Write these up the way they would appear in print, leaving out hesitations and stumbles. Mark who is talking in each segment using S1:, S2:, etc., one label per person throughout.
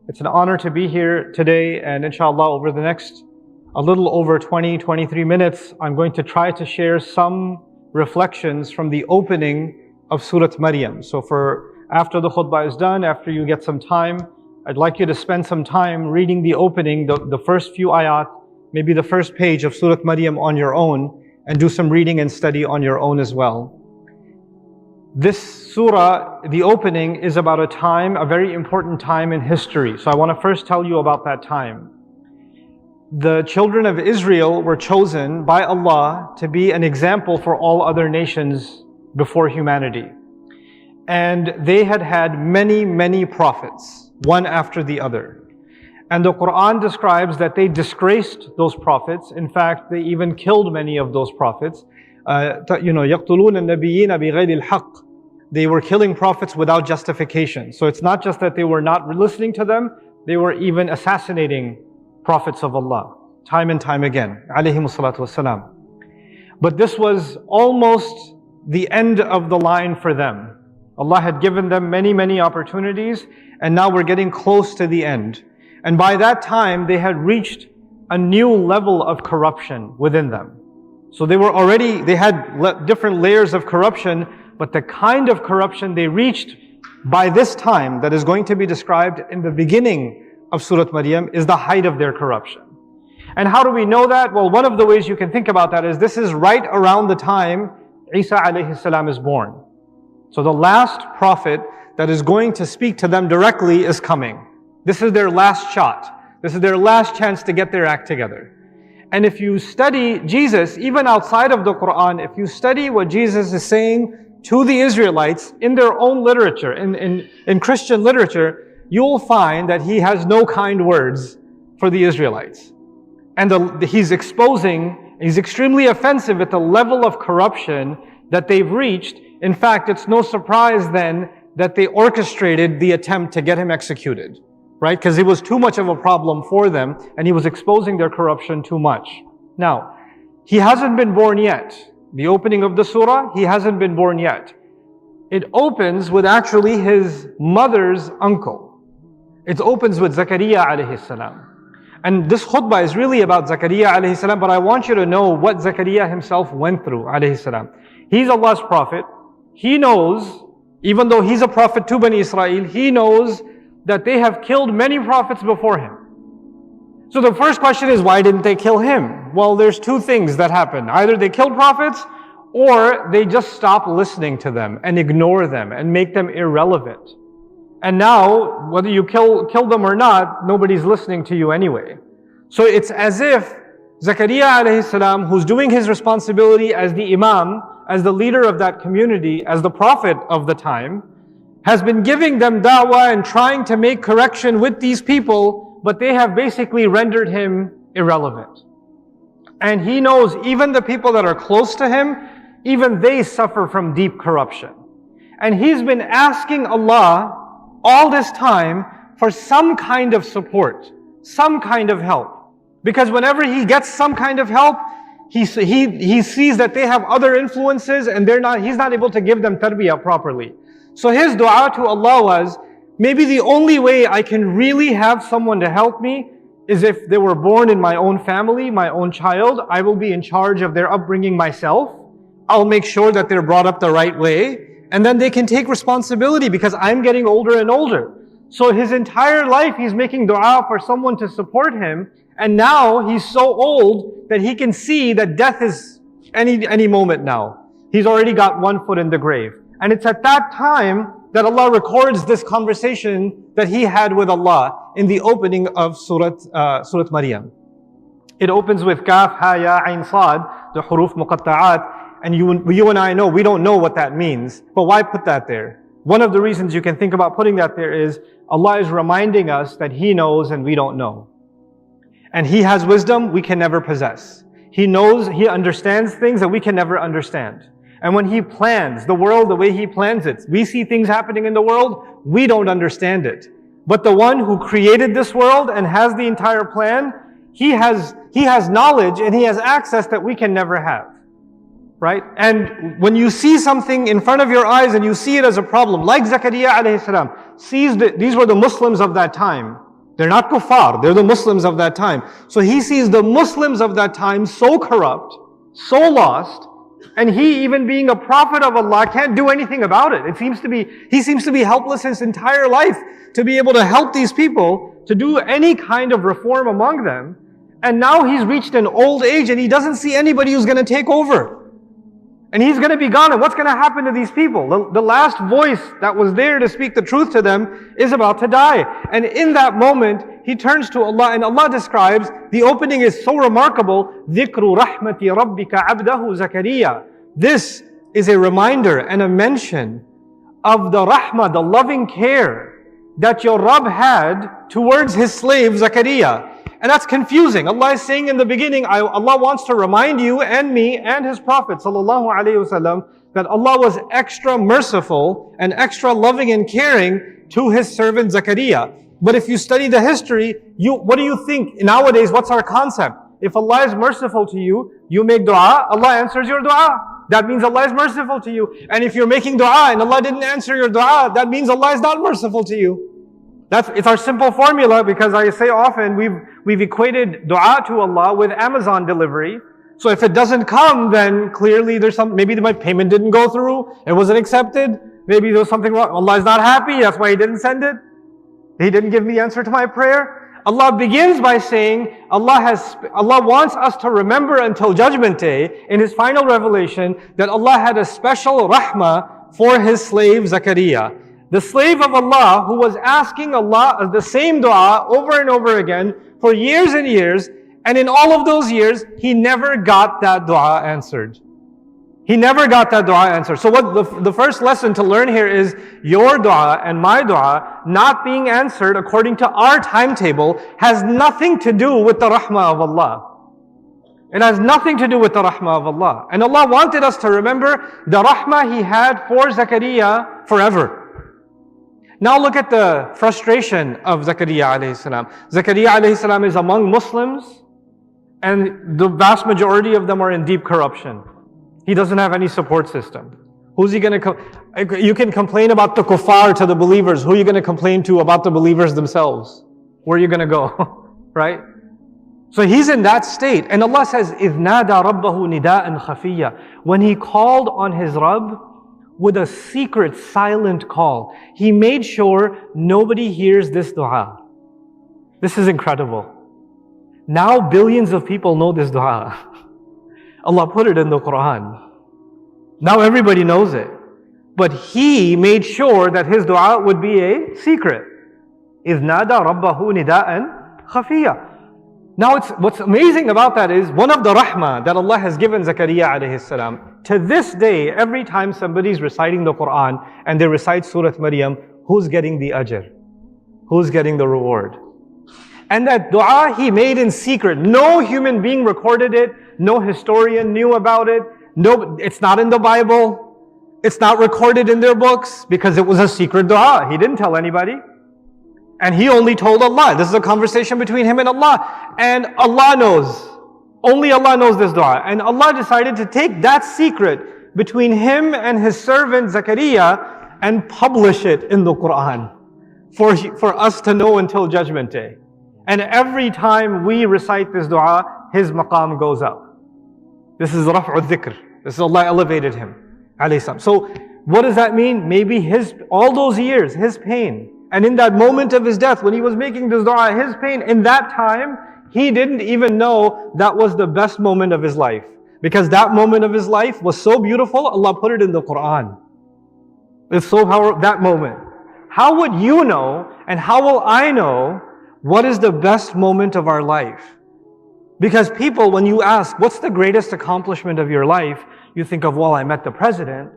S1: It's an honor to be here today, and inshallah over the next a little over 23 minutes, I'm going to try to share some reflections from the opening of Surah Maryam. So after the khutbah is done, after you get some time, I'd like you to spend some time reading the opening, the first few ayat, maybe the first page of Surah Maryam on your own, and do some reading and study on your own as well. This surah, the opening, is about a very important time in history. So I want to first tell you about that time. The children of Israel were chosen by Allah to be an example for all other nations before humanity. And they had many prophets, one after the other. And the Quran describes that they disgraced those prophets. In fact, they even killed many of those prophets. يَقْتُلُونَ النَّبِيِّينَ بِغَيْرِ الْحَقِّ. They were killing prophets without justification. So it's not just that they were not listening to them, they were even assassinating prophets of Allah, time and time again, alayhimus salatu wassalam. But this was almost the end of the line for them. Allah had given them many opportunities, and now we're getting close to the end. And by that time, they had reached a new level of corruption within them. So they had different layers of corruption, but the kind of corruption they reached by this time that is going to be described in the beginning of Surah Maryam is the height of their corruption. And how do we know that? Well, one of the ways you can think about that is this is right around the time Isa alayhi salam is born. So the last prophet that is going to speak to them directly is coming. This is their last shot. This is their last chance to get their act together. And if you study Jesus, even outside of the Quran, if you study what Jesus is saying to the Israelites in their own literature, in Christian literature, you'll find that he has no kind words for the Israelites. And he's extremely offensive at the level of corruption that they've reached. In fact, it's no surprise then that they orchestrated the attempt to get him executed, right? Because it was too much of a problem for them, and he was exposing their corruption too much. Now, he hasn't been born yet. The opening of the surah, he hasn't been born yet. It opens with actually his mother's uncle. It opens with Zakaria alayhi salam. And this khutbah is really about Zakaria alayhi salam, but I want you to know what Zakaria himself went through alayhi salam. He's Allah's prophet. He knows, even though he's a prophet to Bani Israel, he knows that they have killed many prophets before him. So the first question is, why didn't they kill him? Well, there's two things that happen. Either they killed prophets, or they just stop listening to them and ignore them and make them irrelevant. And now, whether you kill them or not, nobody's listening to you anyway. So it's as if Zakaria alayhi salam, who's doing his responsibility as the imam, as the leader of that community, as the prophet of the time, has been giving them da'wah and trying to make correction with these people, but they have basically rendered him irrelevant. And he knows even the people that are close to him, even they suffer from deep corruption. And he's been asking Allah all this time for some kind of support, some kind of help. Because whenever he gets some kind of help, he sees that they have other influences and he's not able to give them tarbiyah properly. So his dua to Allah was, maybe the only way I can really have someone to help me is if they were born in my own family, my own child. I will be in charge of their upbringing myself. I'll make sure that they're brought up the right way. And then they can take responsibility because I'm getting older and older. So his entire life he's making dua for someone to support him. And now he's so old that he can see that death is any moment now. He's already got one foot in the grave. And it's at that time that Allah records this conversation that he had with Allah in the opening of Surah Maryam. It opens with Kaf, Ha, Ya, Ain, Sad, the huruf muqatta'at. And you and I know, we don't know what that means. But why put that there? One of the reasons you can think about putting that there is Allah is reminding us that He knows and we don't know. And He has wisdom we can never possess. He knows, He understands things that we can never understand. And when He plans the world the way He plans it, we see things happening in the world, we don't understand it. But the one who created this world and has the entire plan, He has knowledge and He has access that we can never have. Right? And when you see something in front of your eyes and you see it as a problem, like Zakaria alayhi salam, these were the Muslims of that time. They're not kuffar, they're the Muslims of that time. So he sees the Muslims of that time so corrupt, so lost, and he, even being a prophet of Allah, can't do anything about it. He seems to be helpless his entire life to be able to help these people, to do any kind of reform among them. And now he's reached an old age and he doesn't see anybody who's going to take over. And he's going to be gone. And what's going to happen to these people? The last voice that was there to speak the truth to them is about to die. And in that moment, he turns to Allah, and Allah describes, the opening is so remarkable, ذِكْرُ رَحْمَةِ رَبِّكَ عَبْدَهُ زَكَرِيَّا. This is a reminder and a mention of the rahmah, the loving care that your Rabb had towards His slave Zakaria. And that's confusing. Allah is saying in the beginning, Allah wants to remind you and me and His Prophet ﷺ that Allah was extra merciful and extra loving and caring to His servant Zakaria. But if you study the history, what do you think? Nowadays, what's our concept? If Allah is merciful to you, you make dua, Allah answers your dua. That means Allah is merciful to you. And if you're making dua and Allah didn't answer your dua, that means Allah is not merciful to you. It's our simple formula, because I say often, we've equated dua to Allah with Amazon delivery. So if it doesn't come, then clearly maybe my payment didn't go through, it wasn't accepted, maybe there was something wrong, Allah is not happy, that's why He didn't send it. He didn't give me answer to my prayer. Allah begins by saying, Allah wants us to remember until Judgment Day, in His final revelation, that Allah had a special rahmah for His slave Zakaria. The slave of Allah who was asking Allah the same dua over and over again for years and years, and in all of those years, he never got that dua answered. He never got that dua answered. So what the first lesson to learn here is, your dua and my dua not being answered according to our timetable has nothing to do with the rahmah of Allah. It has nothing to do with the rahmah of Allah. And Allah wanted us to remember the rahmah He had for Zakaria forever. Now look at the frustration of Zakaria alayhi salam. Zakaria alayhi salam is among Muslims, and the vast majority of them are in deep corruption. He doesn't have any support system. Who's he going to You can complain about the kuffar to the believers. Who are you going to complain to about the believers themselves? Where are you going to go? Right? So he's in that state. And Allah says, إِذْ نَادَى رَبَّهُ نِدَاءً خَفِيًّا. When he called on his Rabb with a secret, silent call, he made sure nobody hears this dua. This is incredible. Now billions of people know this dua. Allah put it in the Quran. Now everybody knows it. But he made sure that his dua would be a secret. إِذْ نَادَى رَبَّهُ نِدَاءً خَفِيًّا. Now what's amazing about that is, one of the rahmah that Allah has given Zakaria alayhi salam, to this day, every time somebody's reciting the Quran and they recite Surah Maryam, who's getting the ajr? Who's getting the reward? And that dua he made in secret. No human being recorded it. No historian knew about it. No, it's not in the Bible. It's not recorded in their books because it was a secret dua. He didn't tell anybody. And he only told Allah. This is a conversation between him and Allah. And Allah knows. Only Allah knows this dua. And Allah decided to take that secret between him and his servant Zakaria and publish it in the Quran for us to know until Judgment Day. And every time we recite this dua, his maqam goes up. This is raf'u dhikr. This is Allah elevated him. So what does that mean? Maybe all those years, his pain, and in that moment of his death, when he was making this dua, his pain, in that time, he didn't even know that was the best moment of his life. Because that moment of his life was so beautiful, Allah put it in the Quran. It's so powerful, that moment. How would you know, and how will I know, what is the best moment of our life? Because people, when you ask, what's the greatest accomplishment of your life? You think of, well, I met the president,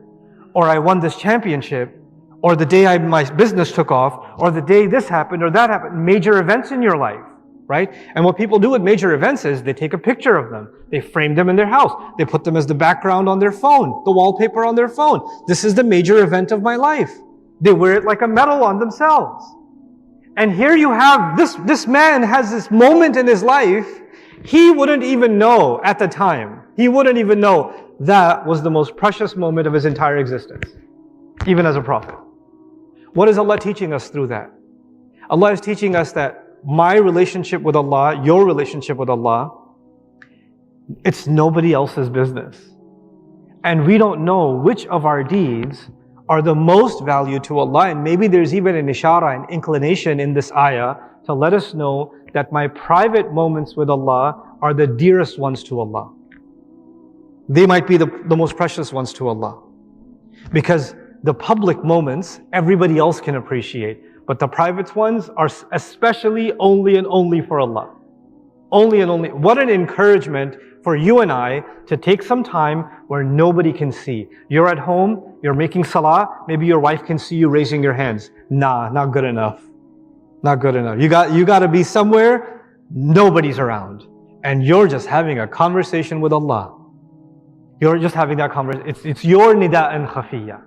S1: or I won this championship, or the day my business took off, or the day this happened or that happened. Major events in your life, right? And what people do with major events is they take a picture of them. They frame them in their house. They put them as the background on their phone, the wallpaper on their phone. This is the major event of my life. They wear it like a medal on themselves. And here you have, this man has this moment in his life, he wouldn't even know at the time. He wouldn't even know that was the most precious moment of his entire existence, even as a prophet. What is Allah teaching us through that? Allah is teaching us that my relationship with Allah, your relationship with Allah, it's nobody else's business. And we don't know which of our deeds are the most value to Allah. And maybe there's even an ishara, an inclination in this ayah to let us know that my private moments with Allah are the dearest ones to Allah. They might be the most precious ones to Allah. Because the public moments, everybody else can appreciate. But the private ones are especially only and only for Allah. Only and only. What an encouragement for you and I to take some time where nobody can see. You're at home, you're making salah, maybe your wife can see you raising your hands. Nah, not good enough. Not good enough. You got to be somewhere, nobody's around. And you're just having a conversation with Allah. You're just having that conversation. It's your nida'an khafiyya.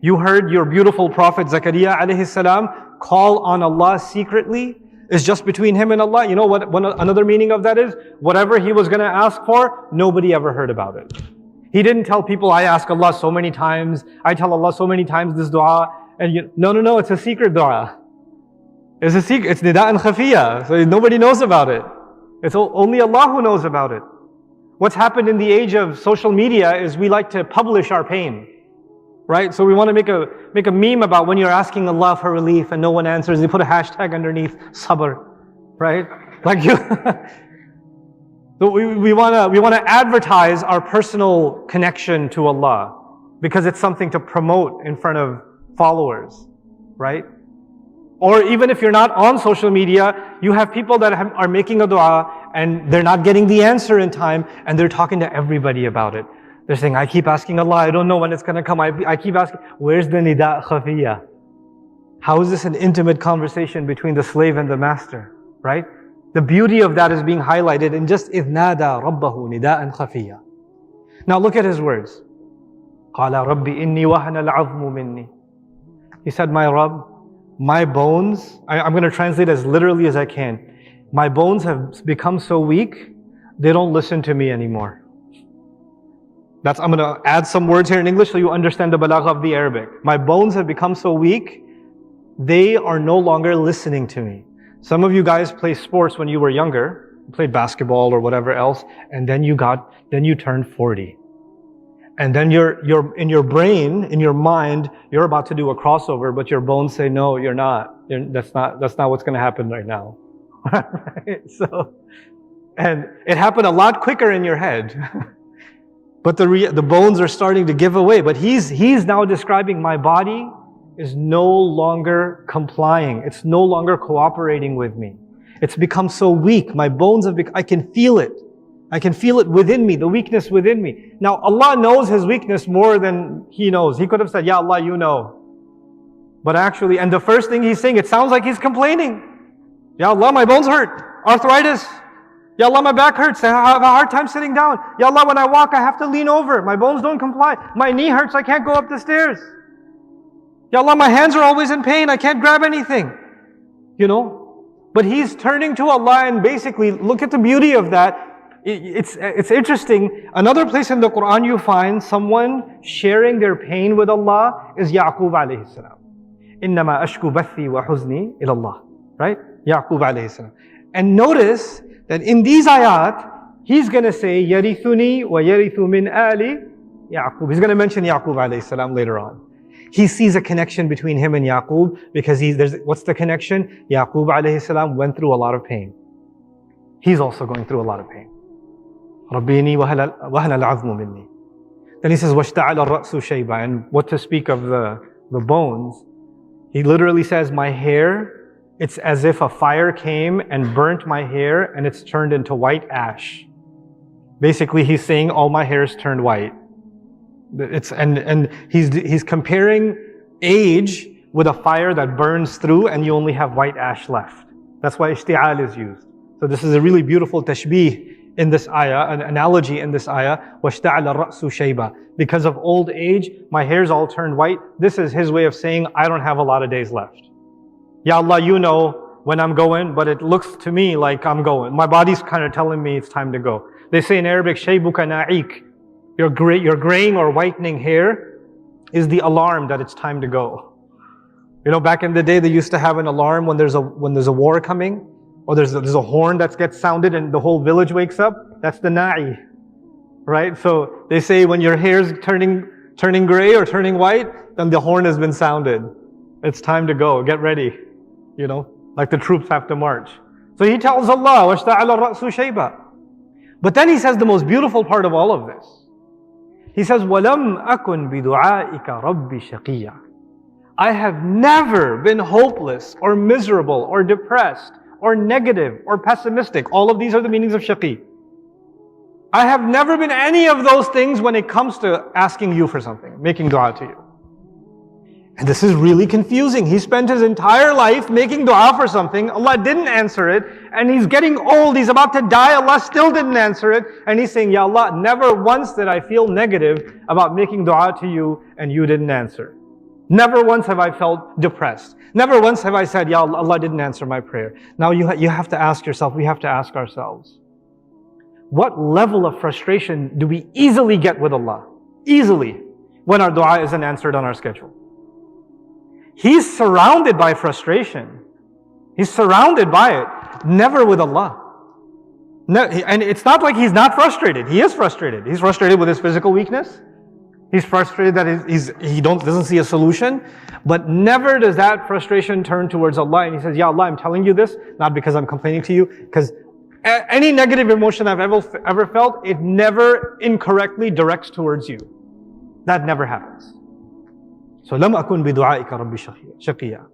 S1: You heard your beautiful Prophet Zakaria alayhi salam call on Allah secretly. It's just between him and Allah. You know what another meaning of that is? Whatever he was going to ask for, nobody ever heard about it. He didn't tell people, I ask Allah so many times, I tell Allah so many times this dua. And no, it's a secret dua. It's a secret, it's nida'an khafiyya. So nobody knows about it. It's only Allah who knows about it. What's happened in the age of social media is we like to publish our pain. Right? So we want to make a meme about when you're asking Allah for relief and no one answers. You put a hashtag underneath, sabr. Right? Like you. So we want to advertise our personal connection to Allah because it's something to promote in front of followers. Right? Or even if you're not on social media, you have people that are making a dua and they're not getting the answer in time and they're talking to everybody about it. They're saying, I keep asking Allah, I don't know when it's going to come. I keep asking, where's the nida' khafiyya? How is this an intimate conversation between the slave and the master? Right? The beauty of that is being highlighted in just إِذْ نَادَى رَبَّهُ نِدَاءً خَفِيًّا. Now look at his words. قَالَ رَبِّ إِنِّي وَهَنَ الْعَظْمُ مِنِّي. He said, my Rabb, my bones, I'm going to translate as literally as I can. My bones have become so weak, they don't listen to me anymore. I'm going to add some words here in English so you understand the balagha of the Arabic. My bones have become so weak, they are no longer listening to me. Some of you guys played sports when you were younger, you played basketball or whatever else, and then you turned 40. And then you're in your brain, in your mind, you're about to do a crossover, but your bones say, no, you're not. That's not what's going to happen right now. Right? So, and it happened a lot quicker in your head. But the bones are starting to give away. But he's now describing my body is no longer complying. It's no longer cooperating with me. It's become so weak. My bones I can feel it. I can feel it within me, the weakness within me. Now Allah knows his weakness more than he knows. He could have said, Ya Allah, you know. But actually, and the first thing he's saying, it sounds like he's complaining. Ya Allah, my bones hurt. Arthritis. Ya Allah, my back hurts. I have a hard time sitting down. Ya Allah, when I walk, I have to lean over. My bones don't comply. My knee hurts. I can't go up the stairs. Ya Allah, my hands are always in pain. I can't grab anything. You know? But he's turning to Allah and basically, look at the beauty of that. It's interesting. Another place in the Quran you find someone sharing their pain with Allah is Yaqub alayhi salam. إِنَّمَا أَشْكُ بَثِّي وَحُزْنِي إِلَى اللَّهِ. Right? Yaqub alayhi salam. And notice that in these ayat, he's going to say, يَرِثُنِي وَيَرِثُ مِنْ آلِ Yaqub. He's going to mention Yaqub alayhi salam later on. He sees a connection between him and Yaqub because what's the connection? Yaqub alayhi salam went through a lot of pain. He's also going through a lot of pain. رَبِّ إِنِّي وَهَنَ الْعَظْمُ مِنِّي. Then he says, وَاشْتَعَلَ الرَّأْسُ شَيْبًا. And what to speak of the bones. He literally says, my hair, it's as if a fire came and burnt my hair and it's turned into white ash. Basically, he's saying all my hair's turned white. And he's comparing age with a fire that burns through and you only have white ash left. That's why ishti'al is used. So this is a really beautiful tashbih in this ayah, an analogy in this ayah. وَاشْتَعَلَ الرَّأْسُ شَيْبًا. Because of old age, my hair's all turned white. This is his way of saying, I don't have a lot of days left. Ya Allah, you know when I'm going, but it looks to me like I'm going. My body's kind of telling me it's time to go. They say in Arabic, shaybuka na'ik. Your graying or whitening hair is the alarm that it's time to go. You know, back in the day, they used to have an alarm when there's a war coming. Or there's a horn that gets sounded and the whole village wakes up. That's the na'i, right? So they say when your hair's turning gray or turning white, then the horn has been sounded. It's time to go. Get ready. Like the troops have to march. So he tells Allah, وَاشْتَعَلَ الرَّأْسُ شَيْبًا. But then he says the most beautiful part of all of this. He says, وَلَمْ أَكُنْ بِدُعَائِكَ رَبِّ شَقِيًّا. I have never been hopeless or miserable or depressed or negative or pessimistic. All of these are the meanings of shaqi. I have never been any of those things when it comes to asking you for something, making dua to you. And this is really confusing. He spent his entire life making dua for something. Allah didn't answer it. And he's getting old. He's about to die. Allah still didn't answer it. And he's saying, Ya Allah, never once did I feel negative about making dua to you and you didn't answer. Never once have I felt depressed. Never once have I said, Ya Allah, Allah didn't answer my prayer. Now you have to ask yourself, we have to ask ourselves, what level of frustration do we easily get with Allah? Easily, when our dua isn't answered on our schedule. He's surrounded by frustration. He's surrounded by it. Never with Allah. No, and it's not like he's not frustrated. He is frustrated. He's frustrated with his physical weakness. He's frustrated that he doesn't see a solution. But never does that frustration turn towards Allah. And he says, Ya Allah, I'm telling you this, not because I'm complaining to you, because any negative emotion I've ever felt, it never incorrectly directs towards you. That never happens. So, لَمْ أَكُنْ بِدُعَائِكَ رَبِّ شَقِيًّا.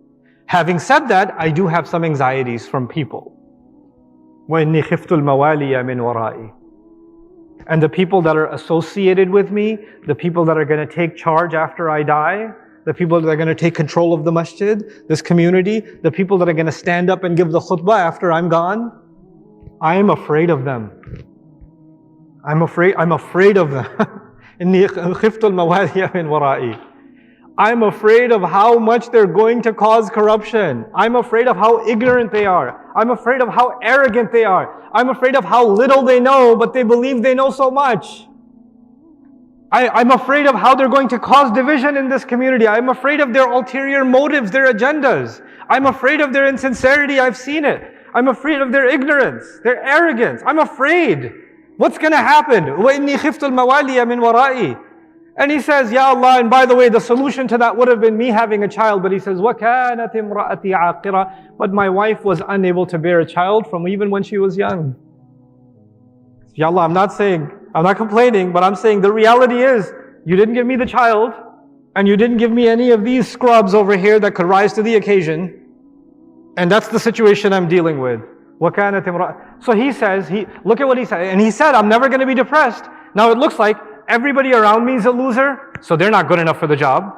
S1: Having said that, I do have some anxieties from people. وَإِنِّي خِفْتُ الْمَوَالِيَ مِنْ وَرَائِي. And the people that are associated with me, the people that are going to take charge after I die, the people that are going to take control of the masjid, this community, the people that are going to stand up and give the khutbah after I'm gone, I am afraid of them. I'm afraid of them. إِنِّي خِفْتُ الْمَوَالِيَ مِنْ وَرَائِي. I'm afraid of how much they're going to cause corruption. I'm afraid of how ignorant they are. I'm afraid of how arrogant they are. I'm afraid of how little they know, but they believe they know so much. I'm afraid of how they're going to cause division in this community. I'm afraid of their ulterior motives, their agendas. I'm afraid of their insincerity. I've seen it. I'm afraid of their ignorance, their arrogance. I'm afraid. What's going to happen? وَإِنِّي خِفْتُ الْمَوَالِيَ مِنْ وَرَائِي. And he says, Ya Allah, and by the way, the solution to that would have been me having a child. But he says, وَكَانَتْ إِمْرَأَتِي عَاقِرَةً. But my wife was unable to bear a child from even when she was young. Ya Allah, I'm not complaining, but I'm saying the reality is, you didn't give me the child, and you didn't give me any of these scrubs over here that could rise to the occasion. And that's the situation I'm dealing with. وَكَانَتْ إِمْرَأَتِي. So he says, look at what he said. And he said, I'm never going to be depressed. Now it looks like everybody around me is a loser, so they're not good enough for the job.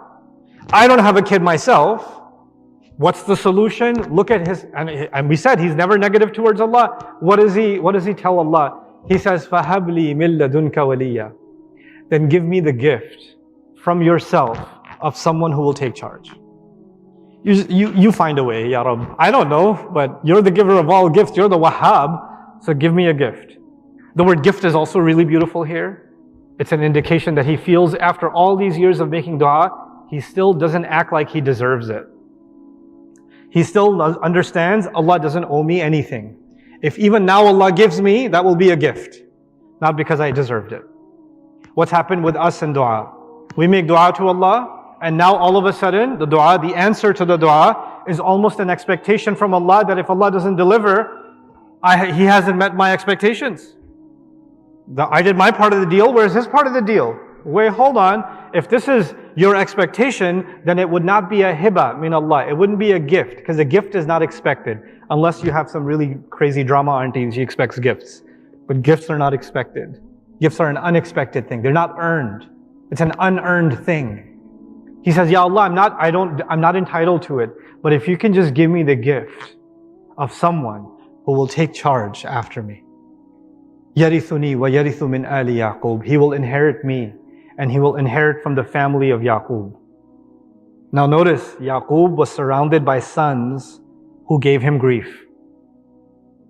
S1: I don't have a kid myself. What's the solution? Look at his, and we said he's never negative towards Allah. What does he tell Allah? He says, فَهَبْ لِي مِن لَدُنْكَ وَلِيًّا. Then give me the gift from yourself of someone who will take charge. You find a way, Ya Rabb. I don't know, but you're the giver of all gifts. You're the Wahhab, so give me a gift. The word gift is also really beautiful here. It's an indication that he feels after all these years of making dua, he still doesn't act like he deserves it. He still understands Allah doesn't owe me anything. If even now Allah gives me, that will be a gift. Not because I deserved it. What's happened with us in dua? We make dua to Allah, and now all of a sudden, the dua, the answer to the dua, is almost an expectation from Allah that if Allah doesn't deliver, He hasn't met my expectations. I did my part of the deal, where's his part of the deal? Wait, hold on. If this is your expectation, then it would not be a hiba min Allah. It wouldn't be a gift, because a gift is not expected. Unless you have some really crazy drama auntie, she expects gifts. But gifts are not expected. Gifts are an unexpected thing. They're not earned. It's an unearned thing. He says, Ya Allah, I'm not entitled to it. But if you can just give me the gift of someone who will take charge after me. يَرِثُنِي وَيَرِثُ مِنْ آلِ يَعْقُوبَ. He will inherit me, and he will inherit from the family of Yaqub. Now notice, Yaqub was surrounded by sons who gave him grief.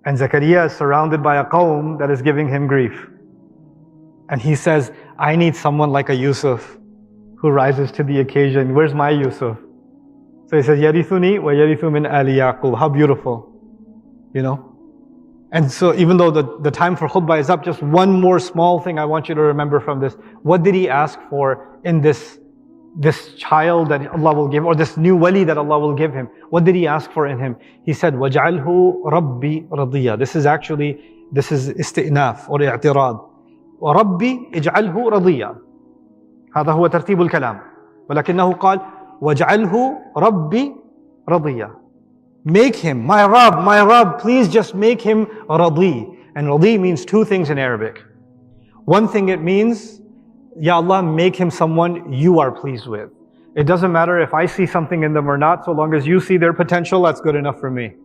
S1: And Zakaria is surrounded by a qawm that is giving him grief. And he says, I need someone like a Yusuf who rises to the occasion. Where's my Yusuf? So he says, يَرِثُنِي وَيَرِثُ مِنْ آلِ يَعْقُوبَ. How beautiful. You know? And so even though the time for khutbah is up, just one more small thing I want you to remember from this. What did he ask for in this child that Allah will give, or this new wali that Allah will give him? What did he ask for in him? He said, وَجْعَلْهُ رَبِّي رَضِيًّا. This is isti'naf or i'tirad. وَرَبِّي اجْعَلْهُ رَضِيًّا. هذا هو ترتيب الكلام. ولكنه قال وَجْعَلْهُ رَبِّي رَضِيًّا. Make him, my Rabb, please just make him radi. And radi means two things in Arabic. One thing it means, Ya Allah, make him someone you are pleased with. It doesn't matter if I see something in them or not, so long as you see their potential, that's good enough for me.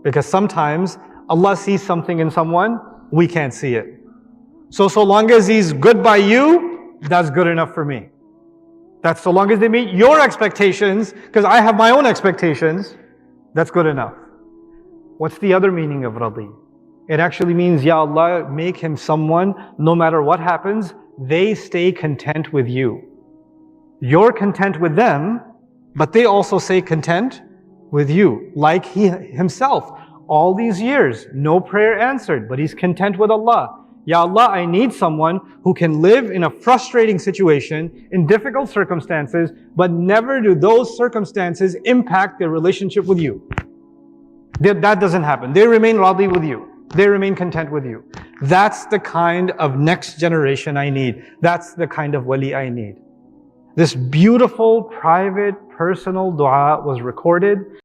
S1: Because sometimes Allah sees something in someone, we can't see it. So long as he's good by you, that's good enough for me. That's so long as they meet your expectations, because I have my own expectations, that's good enough. What's the other meaning of radi? It actually means, Ya Allah, make him someone, no matter what happens, they stay content with you. You're content with them, but they also stay content with you. Like he himself, all these years, no prayer answered, but he's content with Allah. Ya Allah, I need someone who can live in a frustrating situation, in difficult circumstances, but never do those circumstances impact their relationship with you. That doesn't happen. They remain radi with you. They remain content with you. That's the kind of next generation I need. That's the kind of wali I need. This beautiful, private, personal dua was recorded.